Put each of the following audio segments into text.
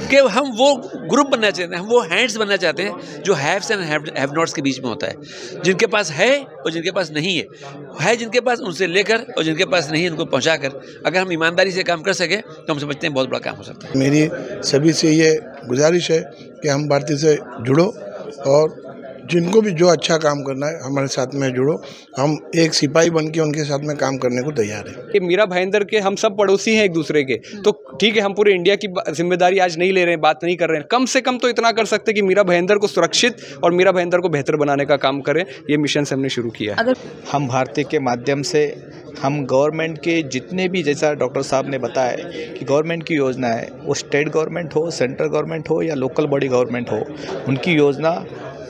कि हम वो ग्रुप बनना चाहते हैं, हम वो हैंड्स बनना चाहते हैं जो हैव्स एंड हैव नॉट्स के बीच में होता है, जिनके पास है और जिनके पास नहीं है जिनके पास उनसे लेकर और जिनके पास नहीं है उनको पहुंचाकर अगर हम ईमानदारी से काम कर सकें तो हम समझते हैं बहुत बड़ा काम हो सकता है। मेरी सभी से ये गुजारिश है कि हम भारती से जुड़ो और जिनको भी जो अच्छा काम करना है हमारे साथ में जुड़ो। हम एक सिपाही बन के उनके साथ में काम करने को तैयार हैं। कि मीरा भाईंदर के हम सब पड़ोसी हैं एक दूसरे के, तो ठीक है हम पूरे इंडिया की जिम्मेदारी आज नहीं ले रहे हैं, बात नहीं कर रहे हैं, कम से कम तो इतना कर सकते हैं कि मीरा भाईंदर को सुरक्षित और मीरा भाईंदर को बेहतर बनाने का काम करें। ये मिशन से हमने शुरू किया है। हम भारती के माध्यम से हम गवर्नमेंट के जितने भी, जैसा डॉक्टर साहब ने बताया कि गवर्नमेंट की योजना है, वो स्टेट गवर्नमेंट हो, सेंट्रल गवर्नमेंट हो या लोकल बॉडी गवर्नमेंट हो, उनकी योजना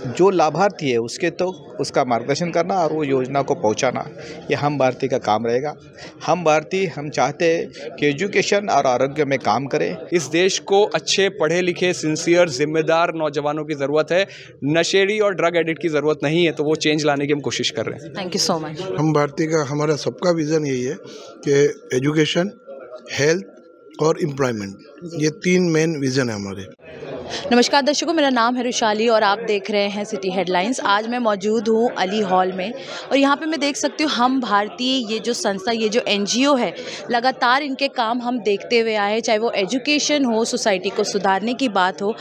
जो लाभार्थी है उसके तो उसका मार्गदर्शन करना और वो योजना को पहुंचाना, ये हम भारती का काम रहेगा। हम भारती हम चाहते हैं कि एजुकेशन और आरोग्य में काम करें। इस देश को अच्छे पढ़े लिखे सिंसियर जिम्मेदार नौजवानों की ज़रूरत है, नशेड़ी और ड्रग एडिक्ट की ज़रूरत नहीं है, तो वो चेंज लाने की हम कोशिश कर रहे हैं। Thank you so much. हम भारती का हमारा सबका विज़न यही है कि एजुकेशन, हेल्थ और एम्प्लॉयमेंट, ये 3 मेन विज़न है हमारे। नमस्कार दर्शकों, मेरा नाम है रुशाली और आप देख रहे हैं सिटी हेडलाइंस। आज मैं मौजूद हूँ अली हॉल में और यहाँ पे मैं देख सकती हूँ हम भारतीय ये जो संस्था, ये जो NGO है, लगातार इनके काम हम देखते हुए आए हैं, चाहे वो एजुकेशन हो, सोसाइटी को सुधारने की बात हो।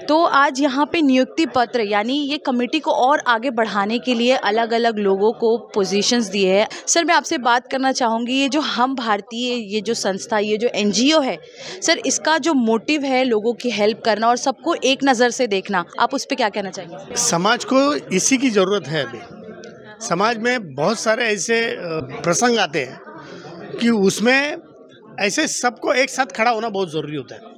तो आज यहाँ पे नियुक्ति पत्र यानी ये कमेटी को और आगे बढ़ाने के लिए अलग अलग लोगों को पोजीशंस दिए हैं। सर मैं आपसे बात करना चाहूँगी, ये जो हम भारतीय ये जो संस्था, ये जो NGO है सर, इसका जो मोटिव है लोगों की हेल्प करना और सबको एक नज़र से देखना, आप उस पर क्या कहना चाहेंगे? समाज को इसी की ज़रूरत है। अभी समाज में बहुत सारे ऐसे प्रसंग आते हैं कि उसमें ऐसे सबको एक साथ खड़ा होना बहुत ज़रूरी होता है।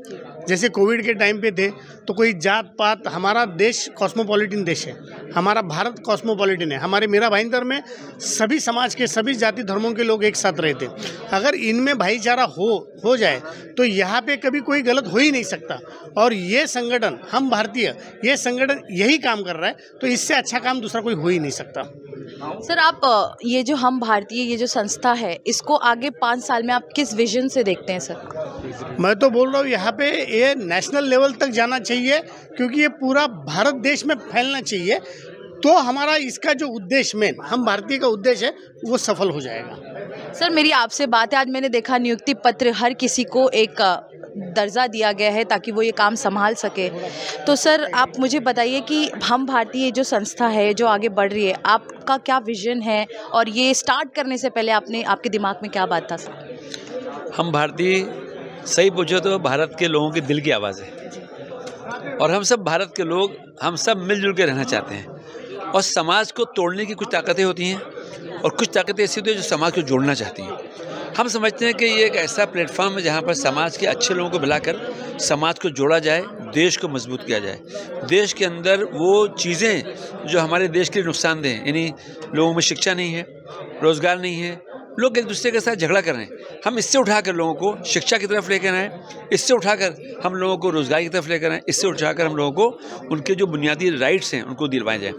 जैसे कोविड के टाइम पे थे तो कोई जात पात, हमारा देश कॉस्मोपॉलिटन देश है, हमारा भारत कॉस्मोपॉलिटन है। हमारे मीरा भाईंदर में सभी समाज के, सभी जाति धर्मों के लोग एक साथ रहते। अगर इनमें भाईचारा हो जाए तो यहाँ पे कभी कोई गलत हो ही नहीं सकता। और ये संगठन हम भारतीय, ये संगठन यही काम कर रहा है, तो इससे अच्छा काम दूसरा कोई हो ही नहीं सकता। सर आप ये जो हम भारतीय ये जो संस्था है, इसको आगे 5 साल में आप किस विजन से देखते हैं सर? मैं तो बोल रहा हूँ यहाँ पे ये नेशनल लेवल तक जाना चाहिए, क्योंकि ये पूरा भारत देश में फैलना चाहिए। तो हमारा इसका जो उद्देश्य मेन, हम भारतीय का उद्देश्य है, वो सफल हो जाएगा। सर मेरी आपसे बात है, आज मैंने देखा नियुक्ति पत्र हर किसी को एक दर्जा दिया गया है ताकि वो ये काम संभाल सके। तो सर आप मुझे बताइए कि हम भारतीय जो संस्था है जो आगे बढ़ रही है, आपका क्या विजन है और ये स्टार्ट करने से पहले आपके दिमाग में क्या बात था सर? हम भारतीय सही पूछो तो भारत के लोगों के दिल की आवाज़ है और हम सब भारत के लोग, हम सब मिलजुल के रहना चाहते हैं। और समाज को तोड़ने की कुछ ताकतें होती हैं और कुछ ताकतें ऐसी होती हैं जो समाज को जोड़ना चाहती हैं। हम समझते हैं कि ये एक ऐसा प्लेटफॉर्म है जहाँ पर समाज के अच्छे लोगों को बुलाकर समाज को जोड़ा जाए, देश को मजबूत किया जाए। देश के अंदर वो चीज़ें जो हमारे देश के लिए नुकसानदेह हैं, यानी लोगों में शिक्षा नहीं है, रोज़गार नहीं है, लोग एक दूसरे के साथ झगड़ा कर रहे हैं, हम इससे उठाकर लोगों को शिक्षा की तरफ लेकर आएँ, इससे उठाकर हम लोगों को रोज़गार की तरफ लेकर आएँ, इससे उठाकर हम लोगों को उनके जो बुनियादी राइट्स हैं उनको दिलवाए जाएँ।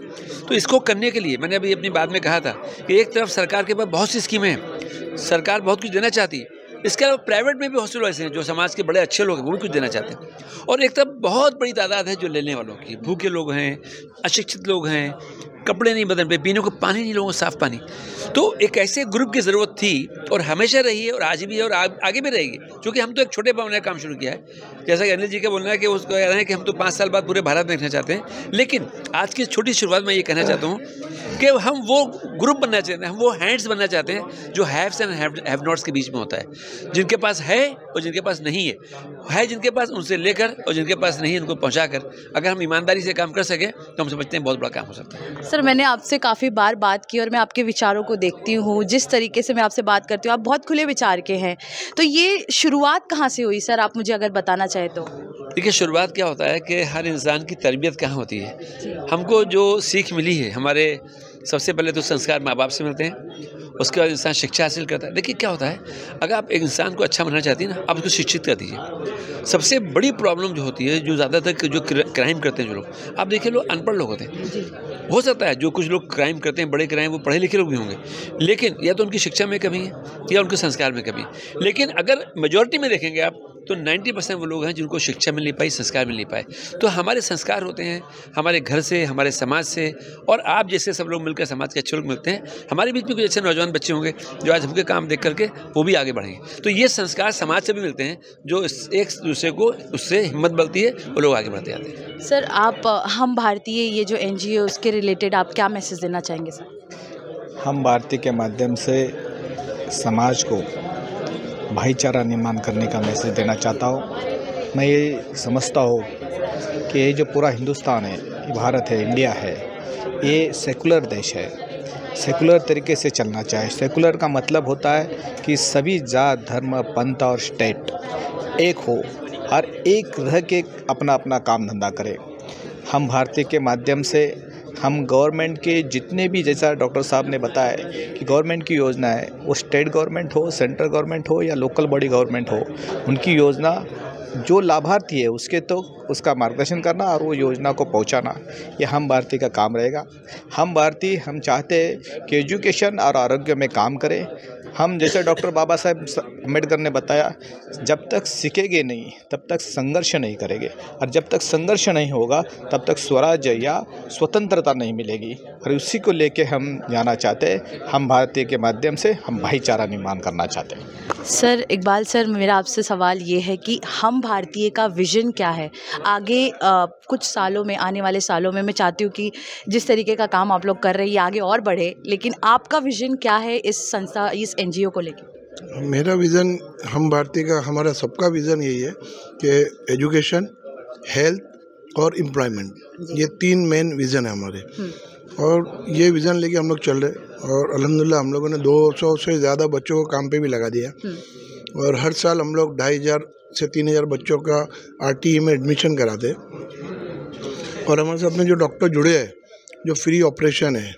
तो इसको करने के लिए मैंने अभी अपनी बात में कहा था कि एक तरफ सरकार के पास बहुत सी स्कीमें हैं, सरकार बहुत कुछ देना चाहती है, इसके अलावा प्राइवेट में भी बहुत से लोग ऐसे हैं जो समाज के बड़े अच्छे लोग हैं, वो भी कुछ देना चाहते हैं। और एक तरफ बहुत बड़ी तादाद है जो लेने वालों की, भूखे लोग हैं, अशिक्षित लोग हैं, कपड़े नहीं बदल पे, पीने को पानी नहीं, लोगों को साफ़ पानी। तो एक ऐसे ग्रुप की ज़रूरत थी और हमेशा रही है और आज भी है और आगे भी रहेगी, क्योंकि हम तो एक छोटे पैमाने का काम शुरू किया है। जैसा कि अनिल जी का बोलना है कि उसको कह रहे हैं कि हम तो 5 साल बाद पूरे भारत में देखना चाहते हैं, लेकिन आज की छोटी शुरुआत में ये कहना चाहता हूँ कि हम वो ग्रुप बनना चाहते हैं, हम वो हैंड्स बनना चाहते हैं जो हैव्स एंड हैव नॉट्स के बीच में होता है, जिनके पास है और जिनके पास नहीं है जिनके पास उनसे लेकर और जिनके पास नहीं है उनको पहुँचाकर अगर हम ईमानदारी से काम कर सकें तो हम समझते हैं बहुत बड़ा काम हो सकता है। सर मैंने आपसे काफ़ी बार बात की और मैं आपके विचारों को देखती हूँ, जिस तरीके से मैं आपसे बात करती हूँ आप बहुत खुले विचार के हैं। तो ये शुरुआत कहाँ से हुई सर, आप मुझे अगर बताना चाहें तो? देखिए शुरुआत क्या होता है कि हर इंसान की तरबियत कहाँ होती है। हमको जो सीख मिली है, हमारे सबसे पहले तो संस्कार माँ बाप से मिलते हैं, उसके बाद इंसान शिक्षा हासिल करता है। देखिए क्या होता है, अगर आप एक इंसान को अच्छा बनाना चाहती हैं ना, आप उसको शिक्षित कर दीजिए। सबसे बड़ी प्रॉब्लम जो होती है, जो ज़्यादातर जो क्राइम करते हैं जो लोग, आप देखिए लोग अनपढ़ लोग होते हैं। हो सकता है जो कुछ लोग क्राइम करते हैं, बड़े क्राइम, वो पढ़े लिखे लोग भी होंगे, लेकिन या तो उनकी शिक्षा में कमी है या उनके संस्कार में कमी है। लेकिन अगर मेजॉरिटी में देखेंगे आप तो 90% वो लोग हैं जिनको शिक्षा मिल नहीं पाई, संस्कार मिल नहीं पाए। तो हमारे संस्कार होते हैं हमारे घर से, हमारे समाज से, और आप जैसे सब लोग मिलकर समाज के अच्छे लोग मिलते हैं। हमारे बीच में कुछ अच्छे नौजवान बच्चे होंगे जो आज हमके काम देख करके वो भी आगे बढ़ेंगे। तो ये संस्कार समाज से भी मिलते हैं, जो एक दूसरे को उससे हिम्मत मिलती है, वो लोग आगे बढ़ते जाते हैं। सर, आप हम भारतीय ये जो NGO उसके रिलेटेड आप क्या मैसेज देना चाहेंगे सर? हम भारतीय के माध्यम से समाज को भाईचारा निर्माण करने का मैसेज देना चाहता हूँ। मैं ये समझता हूँ कि ये जो पूरा हिंदुस्तान है, भारत है, इंडिया है, ये सेकुलर देश है। सेकुलर तरीके से चलना चाहिए। सेकुलर का मतलब होता है कि सभी जात, धर्म, पंथ और स्टेट एक हो, हर एक रह के अपना अपना काम धंधा करे। हम भारतीय के माध्यम से हम गवर्नमेंट के जितने भी, जैसा डॉक्टर साहब ने बताया कि गवर्नमेंट की योजना है, वो स्टेट गवर्नमेंट हो, सेंट्रल गवर्नमेंट हो या लोकल बॉडी गवर्नमेंट हो, उनकी योजना जो लाभार्थी है उसके तो उसका मार्गदर्शन करना और वो योजना को पहुंचाना, ये हम भारतीय का काम रहेगा। हम भारतीय हम चाहते हैं कि एजुकेशन और आरोग्य में काम करें। हम जैसे डॉक्टर बाबा साहेब अम्बेडकर ने बताया, जब तक सीखेंगे नहीं तब तक संघर्ष नहीं करेंगे, और जब तक संघर्ष नहीं होगा तब तक स्वराज्य या स्वतंत्रता नहीं मिलेगी। और उसी को लेके हम जाना चाहते हैं। हम भारतीय के माध्यम से हम भाईचारा निर्माण करना चाहते हैं। सर, इकबाल सर, मेरा आपसे सवाल ये है कि हम भारतीय का विजन क्या है आगे? कुछ सालों में, आने वाले सालों में मैं चाहती हूँ कि जिस तरीके का काम आप लोग कर रहे हैं ये आगे और बढ़े, लेकिन आपका विजन क्या है इस संस्था, इस NGO को लेकर? मेरा विज़न, हम भारतीय का, हमारा सबका विज़न यही है कि एजुकेशन, हेल्थ और एम्प्लॉयमेंट, ये 3 मेन विज़न है हमारे। और ये विज़न लेके हम लोग चल रहे, और अल्हम्दुलिल्लाह हम लोगों ने 200 से ज़्यादा बच्चों को काम पे भी लगा दिया। और हर साल हम लोग 2500 से 3000 बच्चों का RTE में एडमिशन कराते। और हमारे साथ में जो डॉक्टर जुड़े हैं, जो फ्री ऑपरेशन है,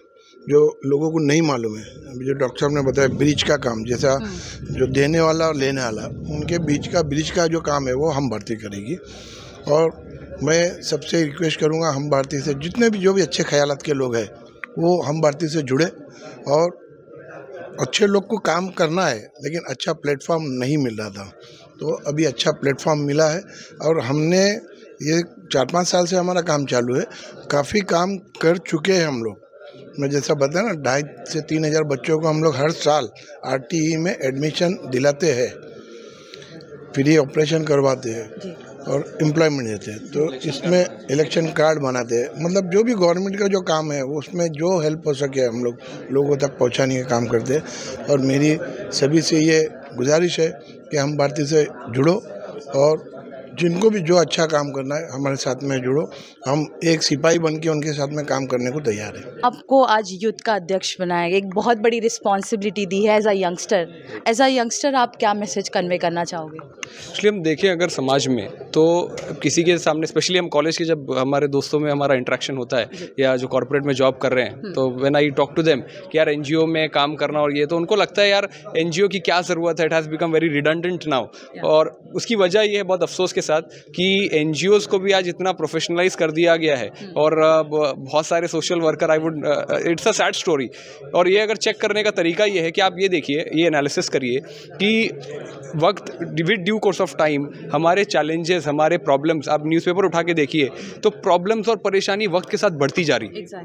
जो लोगों को नहीं मालूम है, अभी जो डॉक्टर साहब ने बताया ब्रिज का काम, जैसा जो देने वाला और लेने वाला, उनके ब्रिज का जो काम है वो हम भारतीय करेगी। और मैं सबसे रिक्वेस्ट करूंगा, हम भारतीय से जितने भी जो भी अच्छे ख्यालात के लोग हैं वो हम भारतीय से जुड़े। और अच्छे लोग को काम करना है, लेकिन अच्छा प्लेटफॉर्म नहीं मिल रहा था, तो अभी अच्छा प्लेटफॉर्म मिला है। और हमने ये 4-5 साल से हमारा काम चालू है, काफ़ी काम कर चुके हैं हम लोग। मैं जैसा बताया ना, 2500 से 3000 बच्चों को हम लोग हर साल RTE में एडमिशन दिलाते हैं, फ्री ऑपरेशन करवाते हैं और एम्प्लॉयमेंट देते हैं। तो इसमें इलेक्शन कार्ड बनाते हैं, मतलब जो भी गवर्नमेंट का जो काम है उसमें जो हेल्प हो सके हम लोग लोगों तक पहुंचाने का काम करते हैं। और मेरी सभी से ये गुजारिश है कि हम भारतीय से जुड़ो, और जिनको भी जो अच्छा काम करना है हमारे साथ में जुड़ो। हम एक सिपाही बन के उनके साथ में काम करने को तैयार हैं। आपको आज यूथ का अध्यक्ष बनाया गया, एक बहुत बड़ी रिस्पॉन्सिबिलिटी दी है एज अ यंगस्टर आप क्या मैसेज कन्वे करना चाहोगे? एक्चुअली हम देखें अगर समाज में, तो किसी के सामने, स्पेशली हम कॉलेज के जब हमारे दोस्तों में हमारा इंटरेक्शन होता है, या जो कॉर्पोरेट में जॉब कर रहे हैं, तो when I talk to them कि यार NGO में काम करना और ये, तो उनको लगता है यार NGO की क्या ज़रूरत है, it has become very redundant now. और उसकी वजह ये है, बहुत अफसोस के साथ, कि NGOs को भी आज इतना प्रोफेशनलाइज कर दिया गया है। और बहुत सारे social worker, it's a sad story. और ये अगर चेक करने का तरीका ये है कि आप ये देखिए, ये एनालिसिस करिए कि वक्त with due course of time हमारे चैलेंजेस, हमारे प्रॉब्लम्स, आप न्यूज़पेपर उठा के देखिए तो प्रॉब्लम्स और परेशानी वक्त के साथ बढ़ती जा रही है।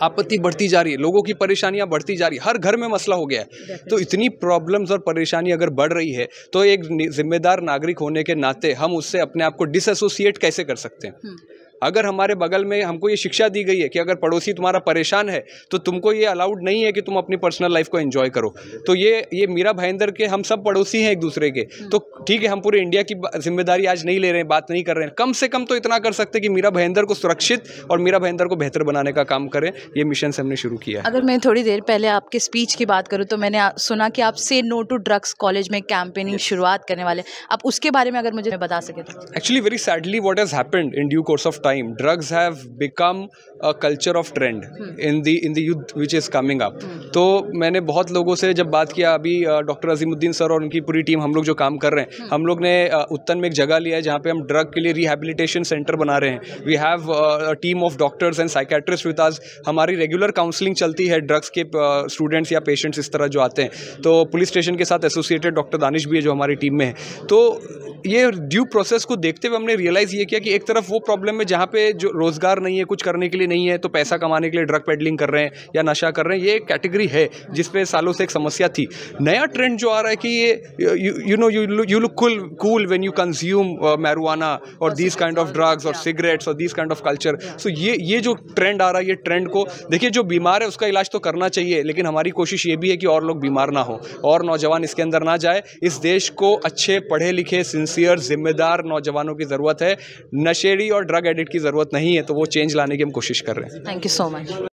आपत्ति बढ़ती जा रही है, लोगों की परेशानियां बढ़ती जा रही है, हर घर में मसला हो गया है। तो इतनी प्रॉब्लम्स और परेशानी अगर बढ़ रही है, तो एक जिम्मेदार नागरिक होने के नाते हम उससे अपने आप को डिसएसोसिएट कैसे कर सकते हैं? अगर हमारे बगल में हमको ये शिक्षा दी गई है कि अगर पड़ोसी तुम्हारा परेशान है तो तुमको ये अलाउड नहीं है कि तुम अपनी पर्सनल लाइफ को एंजॉय करो। तो ये मीरा भाईंदर के हम सब पड़ोसी हैं एक दूसरे के, तो ठीक है हम पूरे इंडिया की जिम्मेदारी आज नहीं ले रहे हैं, बात नहीं कर रहे हैं, कम से कम तो इतना कर सकते हैं कि मीरा भाईंदर को सुरक्षित और मीरा भाईंदर को बेहतर बनाने का काम करें। ये मिशन से हमने शुरू किया है। अगर मैं थोड़ी देर पहले आपके स्पीच की बात करूँ तो मैंने सुना कि आप से नो टू ड्रग्स कॉलेज में कैंपेनिंग शुरुआत करने वाले, आप उसके बारे में अगर मुझे बता सके तो। Actually very sadly what has happened in due course of time, time, drugs have become a culture of trend in the youth which is coming up. तो मैंने बहुत लोगों से जब बात किया, अभी डॉक्टर अजीमुद्दीन सर और उनकी पूरी टीम, हम लोग जो काम कर रहे हैं, हम लोग ने उत्तन में एक जगह लिया है जहाँ पे हम ड्रग के लिए रिहैबिलिटेशन सेंटर बना रहे हैं. We have a team of doctors and psychiatrist with us. हमारी रेगुलर काउंसलिंग चलती है ड्रग्स के स्टूडेंट्स या पेशेंट्स इस तरह जो आते हैं. तो पुलिस स्टेशन के साथ एसोसिएटेड डॉक्टर दानिश भी है जो हमारी टीम में है. तो ये ड्यू प्रोसेस को देखते हुए हमने रियलाइज़ ये किया कि एक तरफ वो प्रॉब्लम है जहाँ पे जो रोज़गार नहीं है, कुछ करने के लिए नहीं है, तो पैसा कमाने के लिए ड्रग पेडलिंग कर रहे हैं या नशा कर रहे हैं. ये एक कैटेगरी है जिस पे सालों से एक समस्या थी. नया ट्रेंड जो आ रहा है कि ये you look cool when you consume marijuana और दीज काइंड ऑफ ड्रग्स और सिगरेट्स और दीज काइंड ऑफ कल्चर. सो ये जो ट्रेंड आ रहा है, ये ट्रेंड को देखिए, जो बीमार है उसका इलाज तो करना चाहिए, लेकिन हमारी कोशिश ये भी है कि और लोग बीमार ना हो और नौजवान इसके अंदर ना जाए. इस देश को अच्छे पढ़े लिखे सिंसियर जिम्मेदार नौजवानों की ज़रूरत है. नशेड़ी और ड्रग एडिक्ट की ज़रूरत नहीं है. तो वो चेंज लाने की हम कोशिश कर रहे हैं. Thank you so much.